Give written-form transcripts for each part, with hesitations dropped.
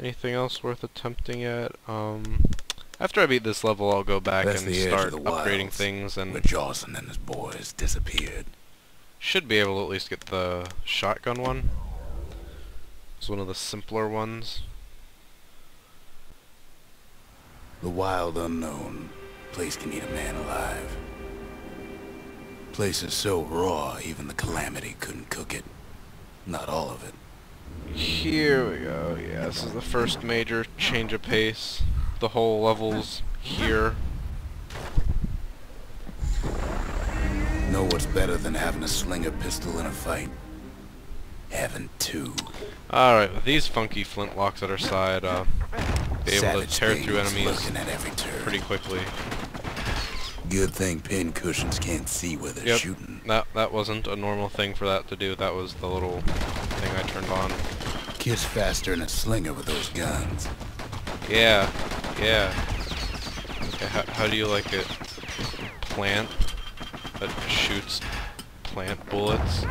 Anything else worth attempting at? After I beat this level, I'll go back That's and the edge start of the upgrading wilds, things, where and Johnson and his boys disappeared. should be able to at least get the shotgun one. It's one of the simpler ones. The wild unknown. Place can eat a man alive. Place is so raw, even the Calamity couldn't cook it. Not all of it. Here we go. Yeah, this is the first major change of pace. The whole level's here. Know what's better than having a slinger pistol in a fight? Having two. Alright, with these funky flintlocks at our side, be able to Savage tear through things enemies lurking at every turn. pretty quickly. Good thing pin cushions can't see where they're shooting. That wasn't a normal thing for that to do. That was the little thing I turned on. Kiss faster than a slinger with those guns. Yeah, yeah. Okay, how do you like it? Plant that shoots plant bullets.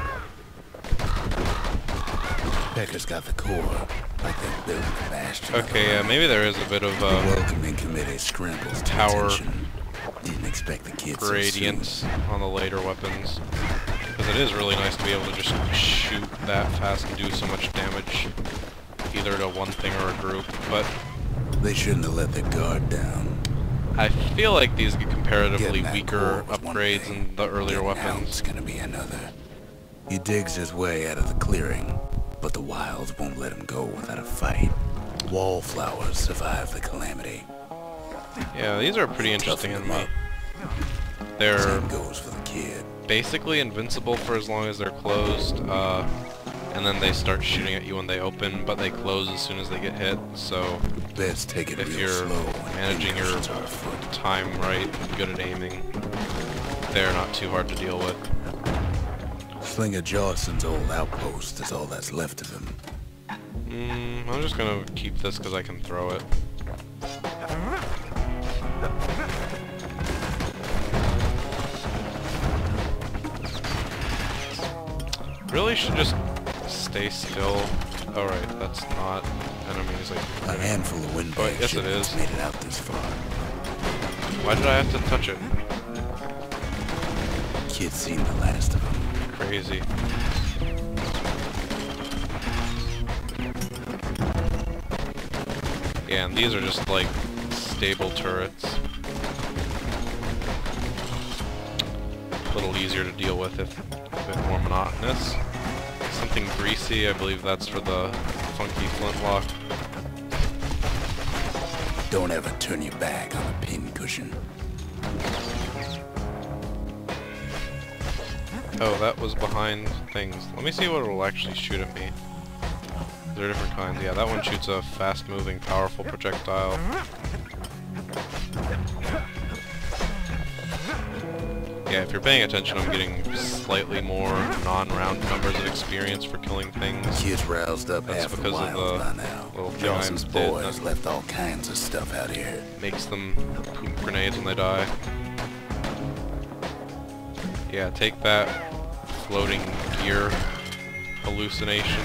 Pecker's got the core, like they're building the Bastion. Okay, yeah, maybe there is a bit of The welcoming committee scrambles to tower attention. Didn't expect the kids gradients on the later weapons. Because it is really nice to be able to just shoot that fast and do so much damage, either to one thing or a group, but They shouldn't have let their guard down. I feel like these get comparatively Getting that weaker core was one upgrades thing. in the earlier Getting weapons. out's gonna be another. He digs his way out of the clearing, but the wilds won't let him go without a fight. Wallflowers survive the Calamity. Yeah, these are pretty interesting Toughen in them me. up. They're Same goes for the kid. basically invincible for as long as they're closed, and then they start shooting at you when they open, but they close as soon as they get hit, so Best take it if real you're slow when managing your pincushions are afoot. time right and good at aiming, they're not too hard to deal with. Slinger Jawson's old outpost is all that's left of him. I'm just gonna keep this because I can throw it. Really should just stay still. Alright, that's not enemies. A handful of windbag yes, it shipments is. made it out this far. Why did I have to touch it? Kid's seen the last of them. Crazy. Yeah, and these are just like stable turrets. A little easier to deal with if a bit more monotonous. Something greasy, I believe that's for the funky flintlock. Don't ever turn your back on a pin cushion. Oh, that was behind things. Let me see what it will actually shoot at me. There are different kinds. Yeah, that one shoots a fast-moving, powerful projectile. Yeah, if you're paying attention, I'm getting slightly more non-round numbers of experience for killing things. Kids roused up That's half the because of wild the by now. little thing Johnson's I did boys that left all kinds of stuff out here. makes them poop grenades when they die. Yeah, take that floating gear hallucination.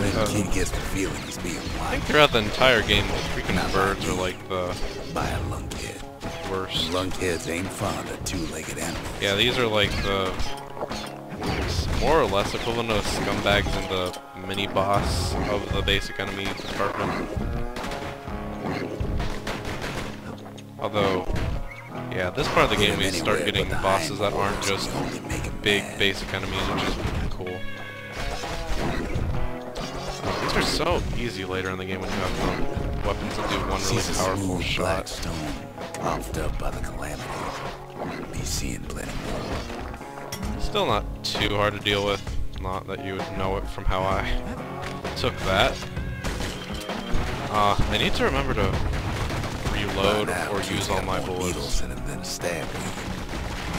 When the kid gets the feeling he's being I think watched throughout the entire game, the freaking birds are like the by a lunkhead. worst. Lunkheads ain't fond of two-legged animals. Yeah, these are like the more or less equivalent of scumbags in the mini-boss of the basic enemy department. Although, yeah, this part of the game we start getting bosses that aren't just big basic enemies, which is cool. These are so easy later in the game when you have weapons that do one really powerful shot. Black stone coughed up by the Calamity. Be seeing plenty more. Still not too hard to deal with. Not that you would know it from how I took that. I need to remember to reload or use all my bullets.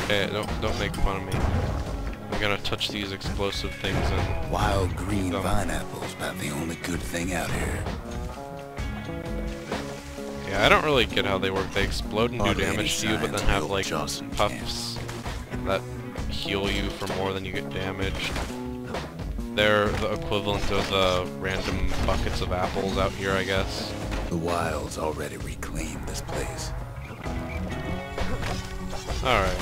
Okay, don't make fun of me. I'm gonna touch these explosive things and wild green vine apples, about the only good thing out here. yeah, I don't really get how they work. They explode and do damage to you, but then have like puffs that heal you for more than you get damaged. They're the equivalent of the random buckets of apples out here, I guess. The wilds already reclaimed this place. Alright.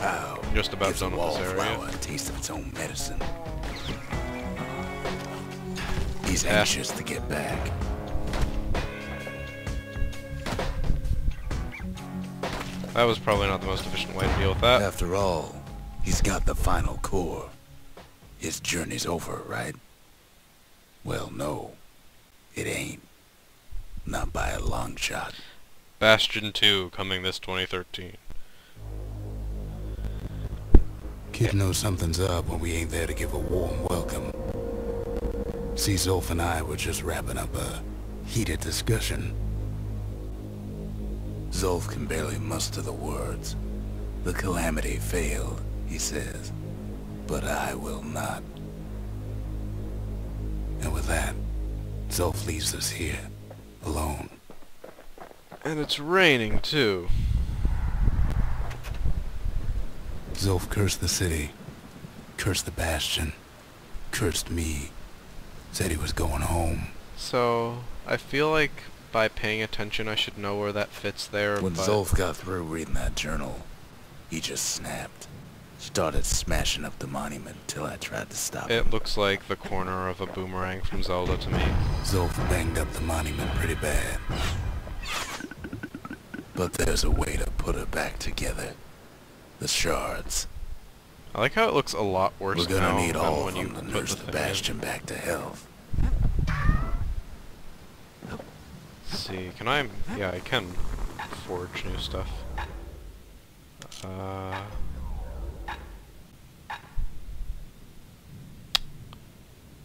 Wow. Just about Gives a done with this area. wallflower a taste of its own medicine. He's anxious to get back. That was probably not the most efficient way to deal with that. After all, he's got the final core. His journey's over, right? Well, no. It ain't. Not by a long shot. Bastion 2 coming this 2013. Kid knows something's up when we ain't there to give a warm welcome. See, Zolf and I were just wrapping up a heated discussion. Zolf can barely muster the words. The calamity failed, he says. But I will not. And with that, Zolf leaves us here, alone. And it's raining too. Zolf cursed the city, cursed the Bastion, cursed me. Said he was going home. So, I feel like by paying attention I should know where that fits there, When but Zolf got through reading that journal, he just snapped. Started smashing up the monument till I tried to stop him. it looks like the corner of a boomerang from Zelda to me. Zolf banged up the monument pretty bad. But there's a way to put it back together. The shards. I like how it looks a lot worse We're now gonna need than all of when you them to put nurse the the thing Bastion back to health. Let's see, can I... yeah, I can forge new stuff.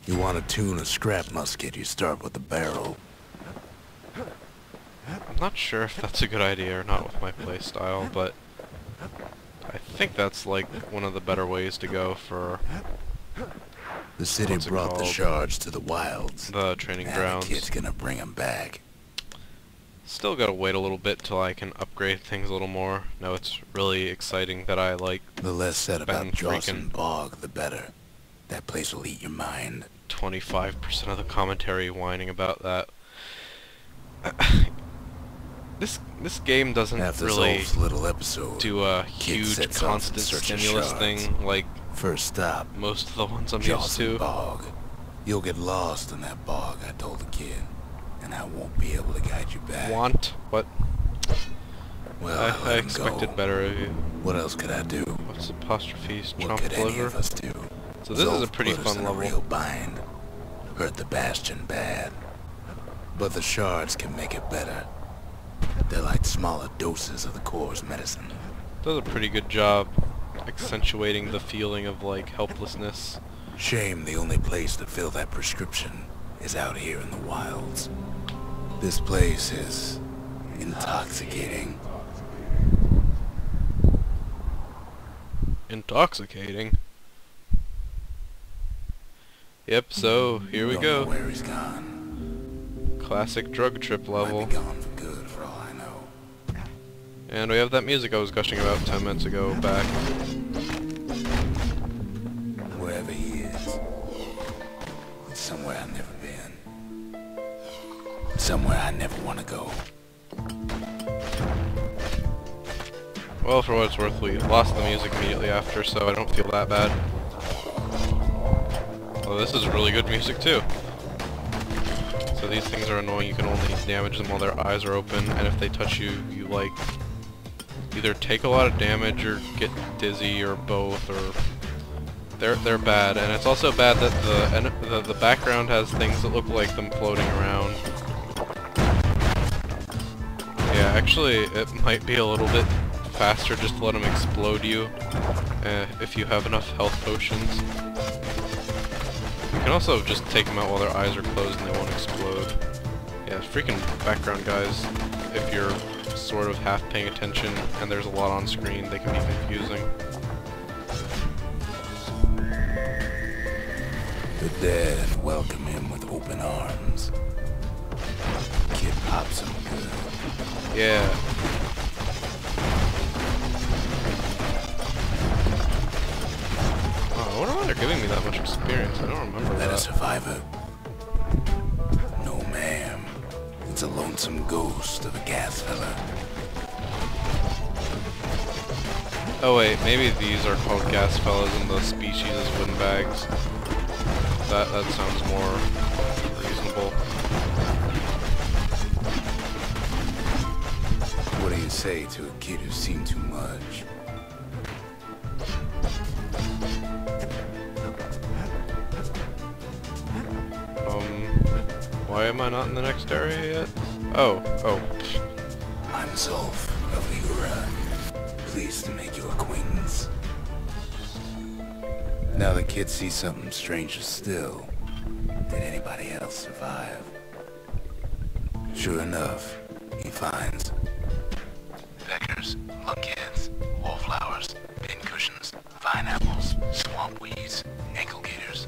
You want to tune a scrap musket, you start with the barrel. I'm not sure if that's a good idea or not with my playstyle, but I think that's like one of the better ways to go for The city What's it brought the called? shards to the wilds. the training Now the grounds. kid's gonna bring them back. Still gotta wait a little bit till I can upgrade things a little more. No, it's really exciting that I like The less said about Ben Drunken freaking- Bog, the better. That place will eat your mind. 25% of the commentary whining about that. This game doesn't After really Zolf's little episode, do a Kid huge sets off in constant search of stimulus shards. thing like first stop, most of the ones I'm used Drunken to. Bog. You'll get lost in that bog, I told the kid. And I won't be able to guide you back. Want? What? Well, I let him expected go. better of you. What else could I do? What's apostrophes? What Chomp could any liver? of us do? So this is a Zolf pretty put us fun in a level. real bind. Hurt the Bastion bad. But the shards can make it better. They're like smaller doses of the core's medicine. Does a pretty good job accentuating the feeling of like helplessness. Shame the only place to fill that prescription is out here in the wilds. This place is intoxicating. Intoxicating. Yep, so here we Don't know go. where he's gone. Classic drug trip level. Might be gone for good for all I know. And we have that music I was gushing about 10 minutes ago back. Wherever he is, it's somewhere I've never been. Somewhere I never want to go. Well, for what it's worth, we lost the music immediately after, so I don't feel that bad. Well, this is really good music too. So these things are annoying, you can only damage them while their eyes are open, and if they touch you, you like either take a lot of damage or get dizzy or both, or they're bad. And it's also bad that the background has things that look like them floating around. Yeah, actually, it might be a little bit faster just to let them explode you if you have enough health potions. You can also just take them out while their eyes are closed and they won't explode. Yeah, freaking background guys, if you're sort of half paying attention and there's a lot on screen, they can be confusing. The dead welcome him with open arms. Kid pops him good. Yeah. I wonder why they're giving me that much experience. I don't remember That a that. survivor? No, ma'am. It's a lonesome ghost of a gas fella. Oh wait, maybe these are called gas fellas and the species is windbags. That sounds more reasonable. What do you say to a kid who's seen too much? Why am I not in the next area yet? Oh. I'm Zolf of Ligura. Pleased to make your acquaintance. Now the kid sees something stranger still. Did anybody else survive? Sure enough, he finds peckers, lunkheads, wallflowers, pincushions, vine apples, swamp weeds, ankle gators.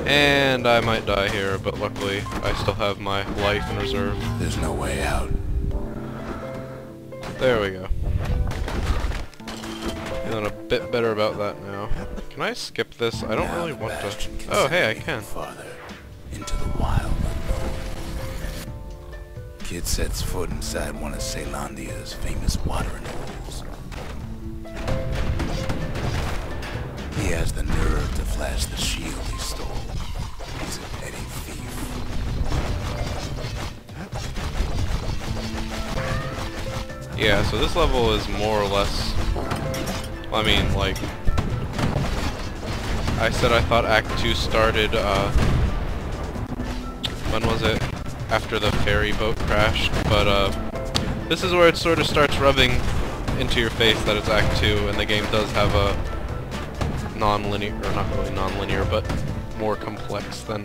And I might die here, but luckily I still have my life in reserve. There's no way out. There we go. Feeling a bit better about that now. Can I skip this? I don't really want to. Oh, hey, I can. Farther into the wild unknown. Kid sets foot inside one of Ceylondia's famous watering holes. He has the nerve to flash the shield he stole. He's a petty thief. Yeah, so this level is more or less... I mean, like... I said I thought Act 2 started, when was it? After the ferry boat crashed, but, this is where it sort of starts rubbing into your face that it's Act 2, and the game does have a non-linear, or not really non-linear, but more complex than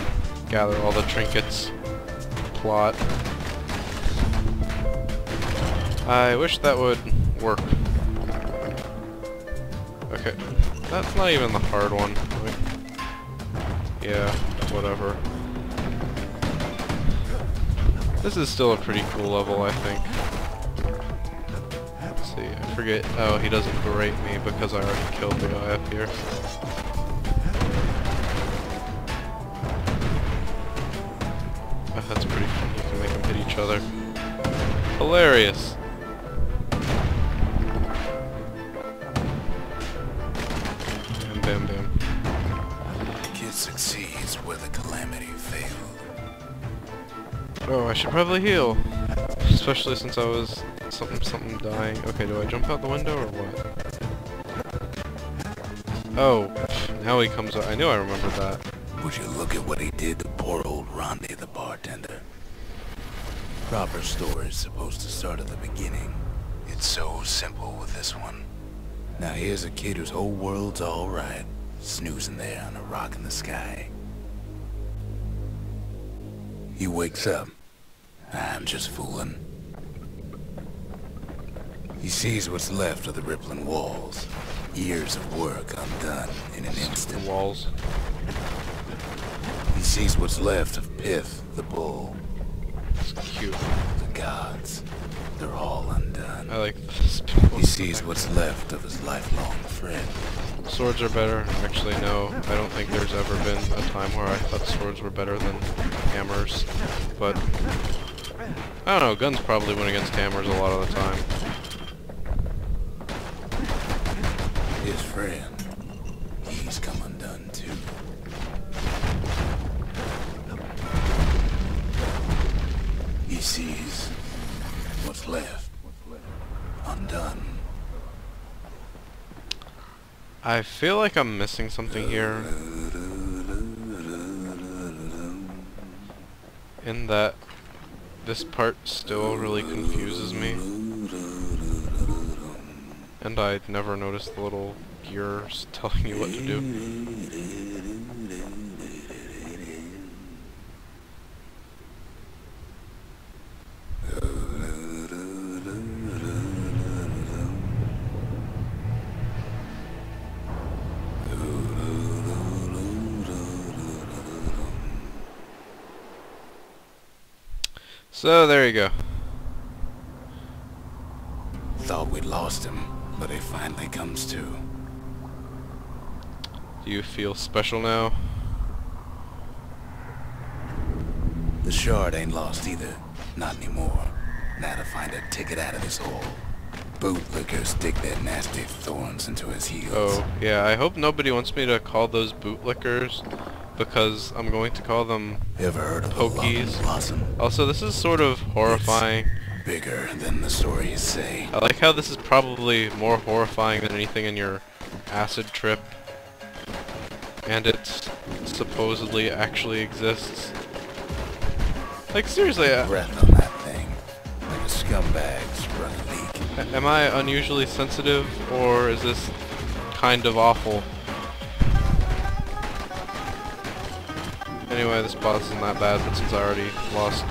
gather all the trinkets plot. I wish that would work. Okay, that's not even the hard one. Yeah, whatever. This is still a pretty cool level, I think. Let's see, I forget. Oh, he doesn't berate me because I already killed the guy up here. Oh, that's pretty fun. You can make them hit each other. Hilarious! Bam, bam. Kid succeeds where the calamity failed. Oh, I should probably heal. Especially since I was something dying. Okay, do I jump out the window or what? Oh, now he comes out. I knew I remembered that. Would you look at what he did to poor old Rondi the bartender? Proper story is supposed to start at the beginning. It's so simple with this one. Now here's a kid whose whole world's alright, snoozing there on a rock in the sky. He wakes up. I'm just fooling. He sees what's left of the rippling walls. Years of work undone in an instant. The walls. He sees what's left of Pith, the bull. It's cute. The gods. They're all undone. I like this. He sees what's left of his lifelong friend. Swords are better. Actually, no. I don't think there's ever been a time where I thought swords were better than hammers. But, I don't know. Guns probably win against hammers a lot of the time. His friend, he's come undone too. He sees what's left undone. I feel like I'm missing something here. In that this part still really confuses me. And I never noticed the little gears telling you what to do. So there you go. Thought we'd lost him. but it finally comes to. Do you feel special now? The shard ain't lost either. Not anymore. Now to find a ticket out of this hole. Bootlickers stick their nasty thorns into his heels. Oh, yeah, I hope nobody wants me to call those bootlickers, because I'm going to call them Ever heard of pokies. the blossom? Also, this is sort of horrifying. It's bigger than the stories say. I like how this is probably more horrifying than anything in your acid trip. And it supposedly actually exists. Like, seriously, Breath on that thing. Like a scumbag sprung a leak. am I unusually sensitive, or is this kind of awful? Anyway, this boss isn't that bad, but since I already lost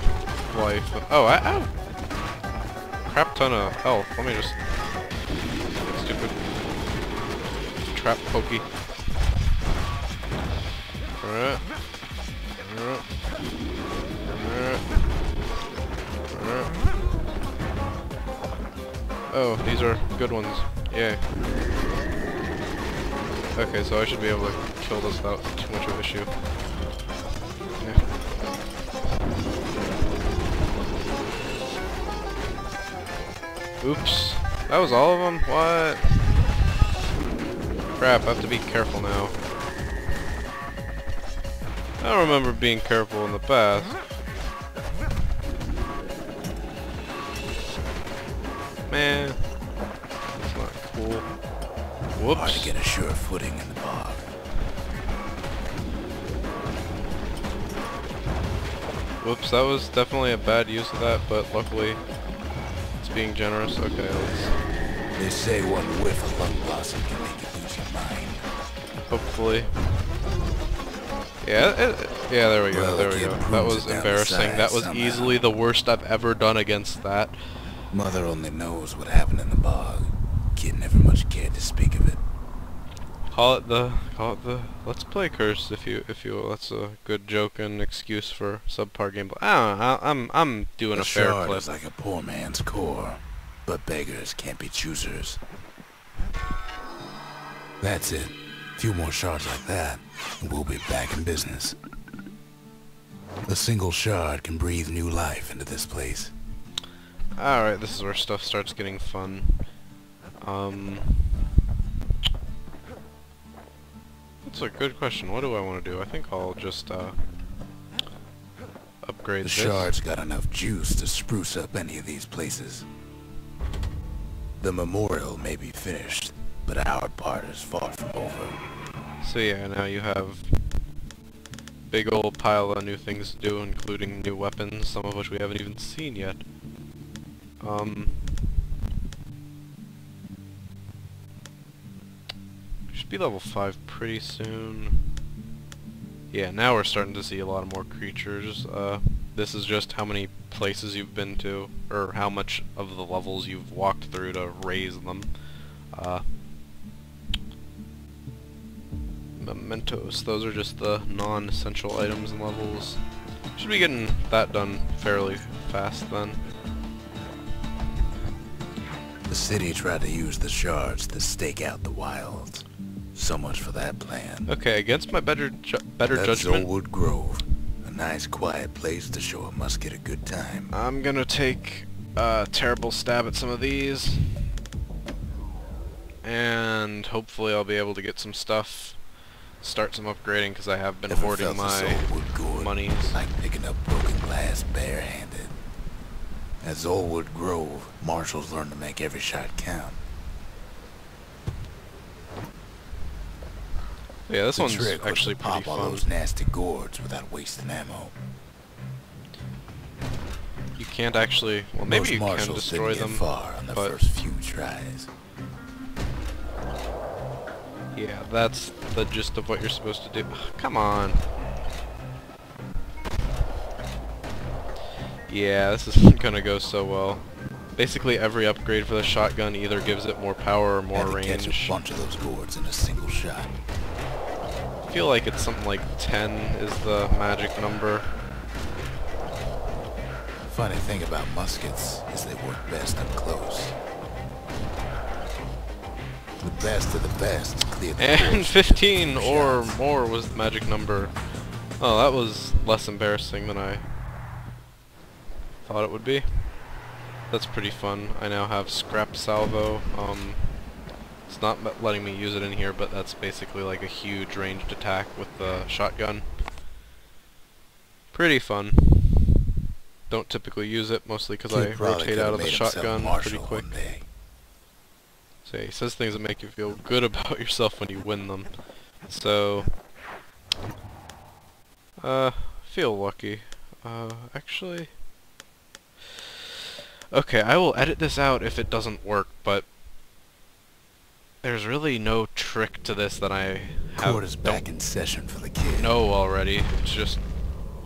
life... Oh, ow! Crap ton of health. Let me just... Stupid... Trap pokey. Alright. Oh, these are good ones. Yay. Okay, so I should be able to kill this without too much of an issue. Yeah. Oops. That was all of them? What? Crap, I have to be careful now. I don't remember being careful in the past. Man, that's not cool. Whoops. Hard to get a sure footing in the bog. Whoops, that was definitely a bad use of that, but luckily it's being generous. Okay, let's... They say one whiff of lung blossom can make you lose your mind. Hopefully. Yeah, yeah, there we go, Well, there we it go. That proves was it down the embarrassing. side That was somehow. easily the worst I've ever done against that. Mother only knows what happened in the bog. Kid never much cared to speak of it. Call it the Let's Play curse if you will. That's a good joke and excuse for subpar gameplay. I don't know, I'm doing a fair shard clip. is like a poor man's core, but beggars can't be choosers. That's it. A few more shards like that, and we'll be back in business. A single shard can breathe new life into this place. Alright, this is where stuff starts getting fun. That's a good question. What do I want to do? I think I'll just upgrade The this. shard's got enough juice to spruce up any of these places. The memorial may be finished, but our part is far from over. So yeah, now you have big old pile of new things to do, including new weapons, some of which we haven't even seen yet. Should be level 5 pretty soon. Yeah, now we're starting to see a lot of more creatures. This is just how many places you've been to, or how much of the levels you've walked through to raise them. Mementos, those are just the non-essential items and levels. Should be getting that done fairly fast then. The city tried to use the shards to stake out the wilds. So much for that plan. Okay, against my better That's judgment, Zoldwood Grove. A nice quiet place to show a musket a good time. I'm gonna take a terrible stab at some of these. And hopefully I'll be able to get some stuff. Start some upgrading, because I have been Ever hoarding felt the my Zoldwood gourd, monies. like picking up broken glass barehanded. At Zoldwood Grove, marshals learn to make every shot count. Yeah, this The one's trick was actually to pretty pop all fun. those nasty gourds without wasting ammo. You can't actually... Well, maybe Most you can marshals destroy didn't them, get far on the but... first few tries. Yeah, that's the gist of what you're supposed to do. Come on. Yeah, this isn't gonna go so well. Basically every upgrade for the shotgun either gives it more power or more Had to catch range. a bunch of those gourds in a single shot. I feel like it's something like 10 is the magic number. Funny thing about muskets is they work best up close. The best of the best. Clear the And course 15 with or shots. more was the magic number. Oh, that was less embarrassing than I thought it would be. That's pretty fun. I now have scrap salvo. It's not letting me use it in here, but that's basically like a huge ranged attack with the shotgun. Pretty fun. Don't typically use it, mostly because I Kid probably rotate coulda out of the made himself shotgun marshal pretty quick. one day. So yeah, he says things that make you feel good about yourself when you win them. So, feel lucky. Actually... Okay, I will edit this out if it doesn't work, but there's really no trick to this that I Court is back don't in session for the kid. know already. It's just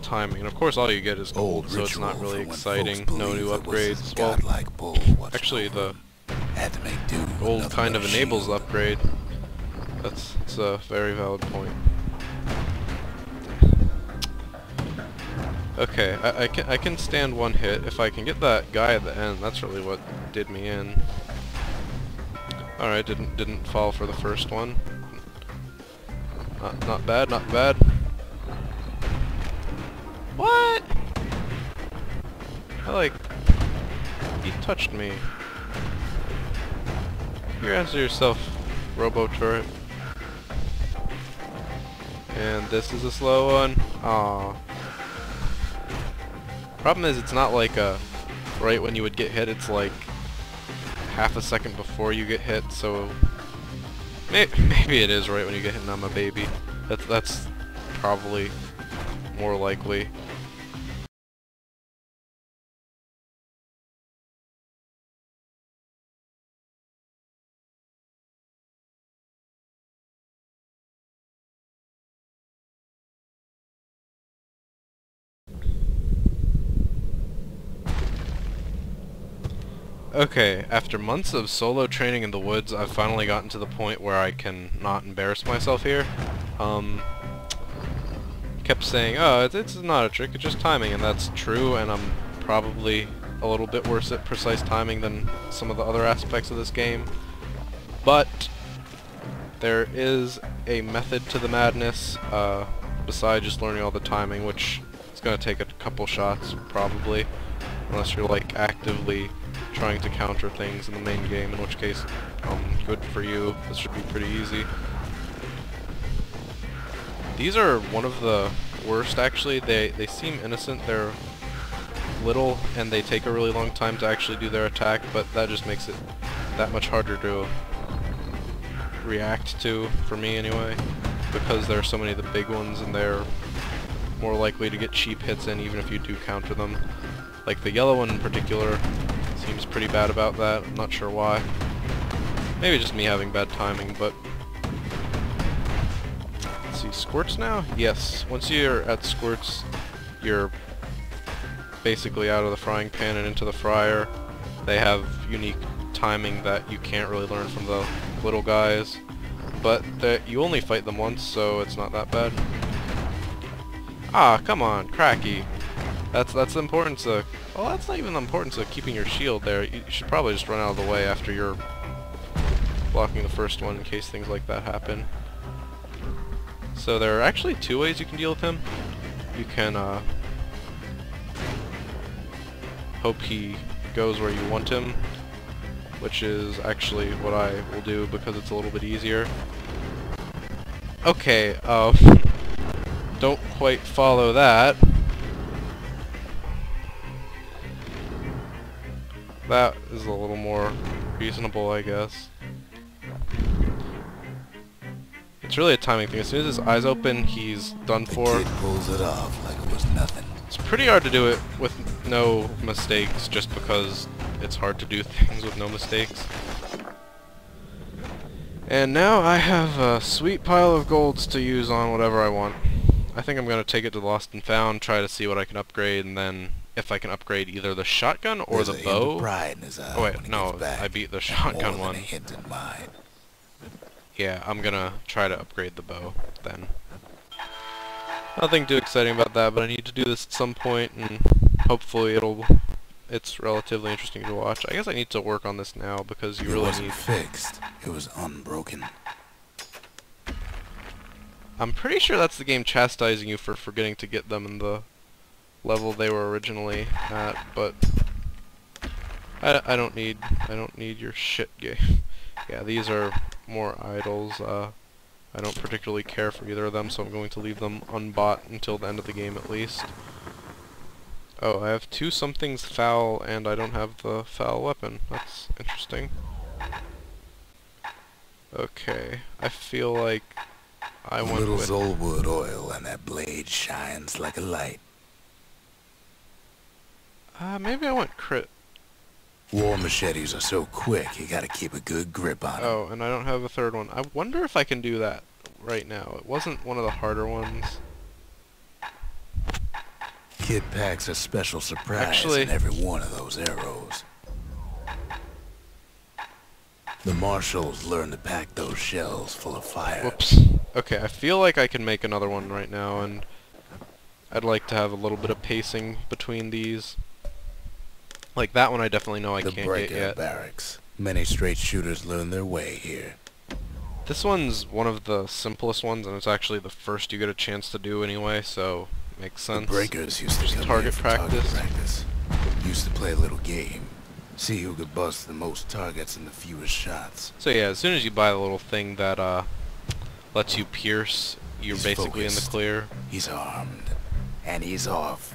timing. And of course all you get is gold, Old so it's not ritual really for when exciting. folks No new believed it was upgrades. his Well, godlike bull watching actually over the him. Had to make do with gold nothing kind but of a enables shield. upgrade. That's a very valid point. Okay, I can stand one hit. If I can get that guy at the end, that's really what did me in. Alright, didn't fall for the first one. Not bad, not bad. What? He touched me. You answer yourself, Robo Turret. And this is a slow one. Aww. Problem is, it's not like right when you would get hit, it's like half a second before you get hit, so maybe it is right when you get hit and I'm a baby. That's probably more likely. Okay, after months of solo training in the woods, I've finally gotten to the point where I can not embarrass myself here. Kept saying, oh, it's not a trick, it's just timing, and that's true, and I'm probably a little bit worse at precise timing than some of the other aspects of this game. But there is a method to the madness, besides just learning all the timing, which is going to take a couple shots, probably, unless you're like actively trying to counter things in the main game, in which case, good for you. This should be pretty easy. These are one of the worst, actually. They seem innocent. They're little, and they take a really long time to actually do their attack, but that just makes it that much harder to react to, for me anyway, because there are so many of the big ones, and they're more likely to get cheap hits in even if you do counter them. Like the yellow one in particular seems pretty bad about that. I'm not sure why. Maybe just me having bad timing, but... Let's see, squirts now? Yes. Once you're at squirts, you're basically out of the frying pan and into the fryer. They have unique timing that you can't really learn from the little guys. But you only fight them once, so it's not that bad. Ah, come on, Cracky. That's the importance of... Well, that's not even the importance of keeping your shield there. You should probably just run out of the way after you're blocking the first one in case things like that happen. So there are actually two ways you can deal with him. You can hope he goes where you want him, which is actually what I will do because it's a little bit easier. Okay, don't quite follow that. That is a little more reasonable, I guess. It's really a timing thing. As soon as his eyes open, he's done for. The kid pulls it off like it was nothing. It's pretty hard to do it with no mistakes, just because it's hard to do things with no mistakes. And now I have a sweet pile of golds to use on whatever I want. I think I'm going to take it to Lost and Found, try to see what I can upgrade, and then if I can upgrade either the shotgun or There's the a bow. hint of pride in his eye Oh when wait, he no, gets back. I beat the More shotgun than one. a hint in mine. Yeah, I'm gonna try to upgrade the bow then. Nothing too exciting about that, but I need to do this at some point, and hopefully it'll it's relatively interesting to watch. I guess I need to work on this now because you It really wasn't need... fixed. It was unbroken. I'm pretty sure that's the game chastising you for forgetting to get them in the level they were originally at, but I don't need your shit game. Yeah, these are more idols. I don't particularly care for either of them, so I'm going to leave them unbought until the end of the game at least. Oh, I have 2 somethings foul, and I don't have the foul weapon. That's interesting. Okay, I feel like I went Little with... Zolwood oil, and that blade shines like a light. maybe I went crit. War machetes are so quick, you gotta keep a good grip on them. Oh, and I don't have a third one. I wonder if I can do that right now. It wasn't one of the harder ones. Kid packs a special surprise Actually, in every one of those arrows. The marshals learn to pack those shells full of fire. whoops. Okay, I feel like I can make another one right now, and I'd like to have a little bit of pacing between these. Like that one I definitely know I The can't Breaker get yet. Barracks. Many straight shooters learn their way here. This one's one of the simplest ones, and it's actually the first you get a chance to do anyway, so makes sense. The Breakers used to Just come target here for target practice. practice. Used to play a little game. See who could bust the most targets and the fewest shots. So yeah, as soon as you buy the little thing that lets you pierce, you're He's basically in the focused. clear. He's armed. And he's off.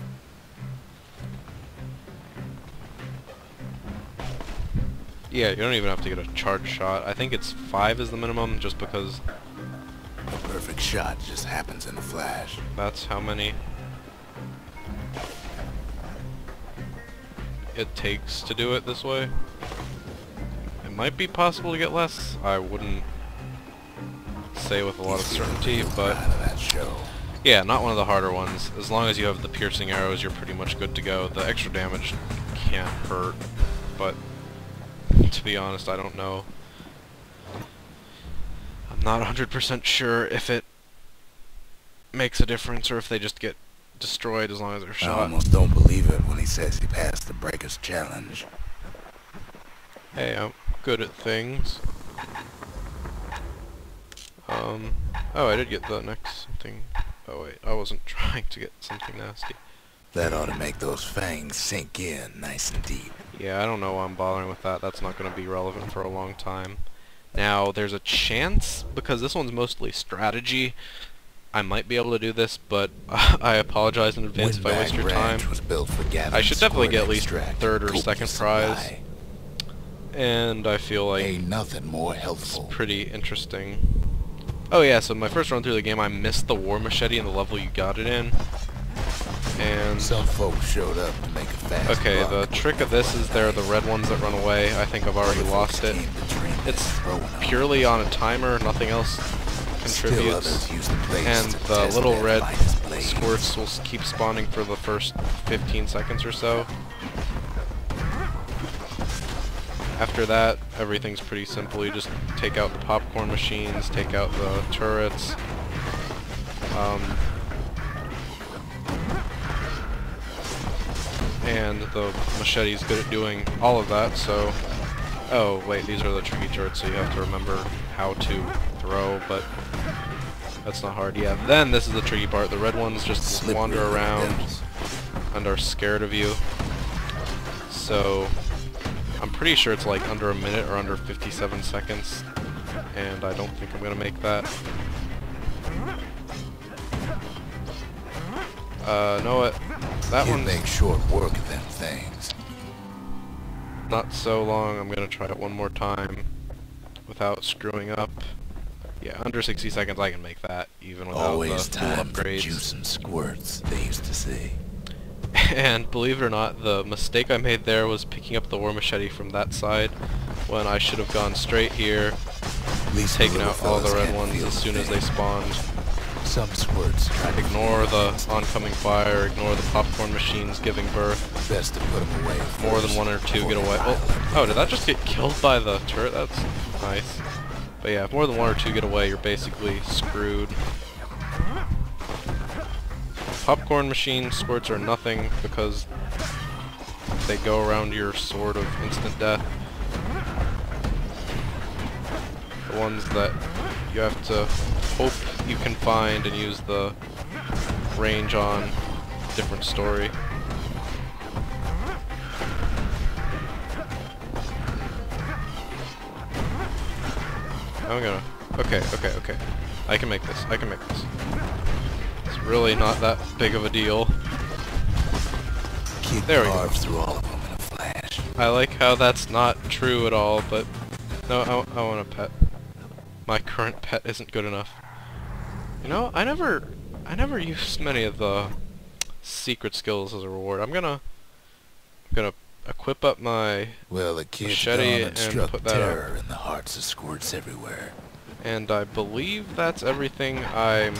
Yeah, you don't even have to get a charge shot. I think it's 5 is the minimum, just because A perfect shot just happens in a flash. that's how many it takes to do it this way. It might be possible to get less. I wouldn't say with a lot of He's feeling certainty, real but proud of that show. yeah, not one of the harder ones. As long as you have the piercing arrows, you're pretty much good to go. The extra damage can't hurt, but to be honest, I don't know. I'm not 100% sure if it makes a difference or if they just get destroyed as long as they're I shot. almost don't believe it when he says he passed the Breakers challenge. Hey, I'm good at things. Oh, I did get the next thing. Oh wait, I wasn't trying to get something nasty. That ought to make those fangs sink in nice and deep. Yeah, I don't know why I'm bothering with that. That's not going to be relevant for a long time. Now, there's a chance, because this one's mostly strategy, I might be able to do this, but I apologize in advance if I waste your time. Was built for gathering I should definitely get at squirt least extract, 3rd or copious 2nd prize, supply. and I feel like Ain't nothing more it's helpful. pretty interesting. Oh yeah, so my first run through the game, I missed the War Machete in the level you got it in. And Some folks showed up to make a fast okay, buck. the trick of this is they're the red ones that run away. I think I've already Other folks lost it. came to drink It's and throw 'em. purely on a timer, nothing else Still contributes. others use the place And to the test little their red finest blades. squirts will keep spawning for the first 15 seconds or so. After that, everything's pretty simple. You just take out the popcorn machines, take out the turrets. And the machete's good at doing all of that, so... Oh, wait, these are the tricky turrets, so you have to remember how to throw, but that's not hard. Yeah, then this is the tricky part. The red ones just Slippery wander little around devils. and are scared of you. So, I'm pretty sure it's like under a minute or under 57 seconds, and I don't think I'm gonna make that. Know what? That You one's make short work of them things. not so long. I'm gonna try it one more time without screwing up. Yeah, under 60 seconds I can make that, even without Always the full time for upgrades. juice and squirts, they used to say. And believe it or not, the mistake I made there was picking up the War Machete from that side when I should have gone straight here, At least taken little out all the fellas red can't ones feel as soon as the they thing. spawned. Some squirts try to Ignore the oncoming fire, ignore the popcorn machines giving birth. best to put them away More first than one or two before get they away. pile up Oh, did that just get killed by the turret? That's nice. But yeah, if more than one or two get away, you're basically screwed. Popcorn machine squirts are nothing because they go around your sword of instant death. The ones that you have to hope you can find and use the range on. Different story. I'm gonna... Okay. I can make this. It's really not that big of a deal. There we go. Through all of them in a flash. I like how that's not true at all, but... No, I want a pet. My current pet isn't good enough. You know, I never used many of the secret skills as a reward. I'm gonna equip up my machete and put that terror in the hearts of squirts everywhere. And I believe that's everything I'm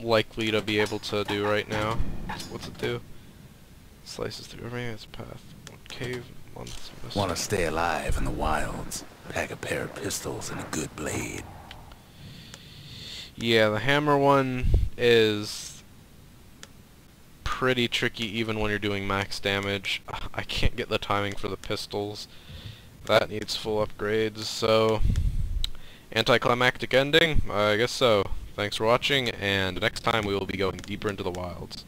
likely to be able to do right now. What's it do? Slices through everything. Its path. Cave. Months. Want to stay alive in the wilds? Pack a pair of pistols and a good blade. Yeah, the hammer one is pretty tricky even when you're doing max damage. I can't get the timing for the pistols. That needs full upgrades, so... Anticlimactic ending? I guess so. Thanks for watching, and next time we will be going deeper into the wilds.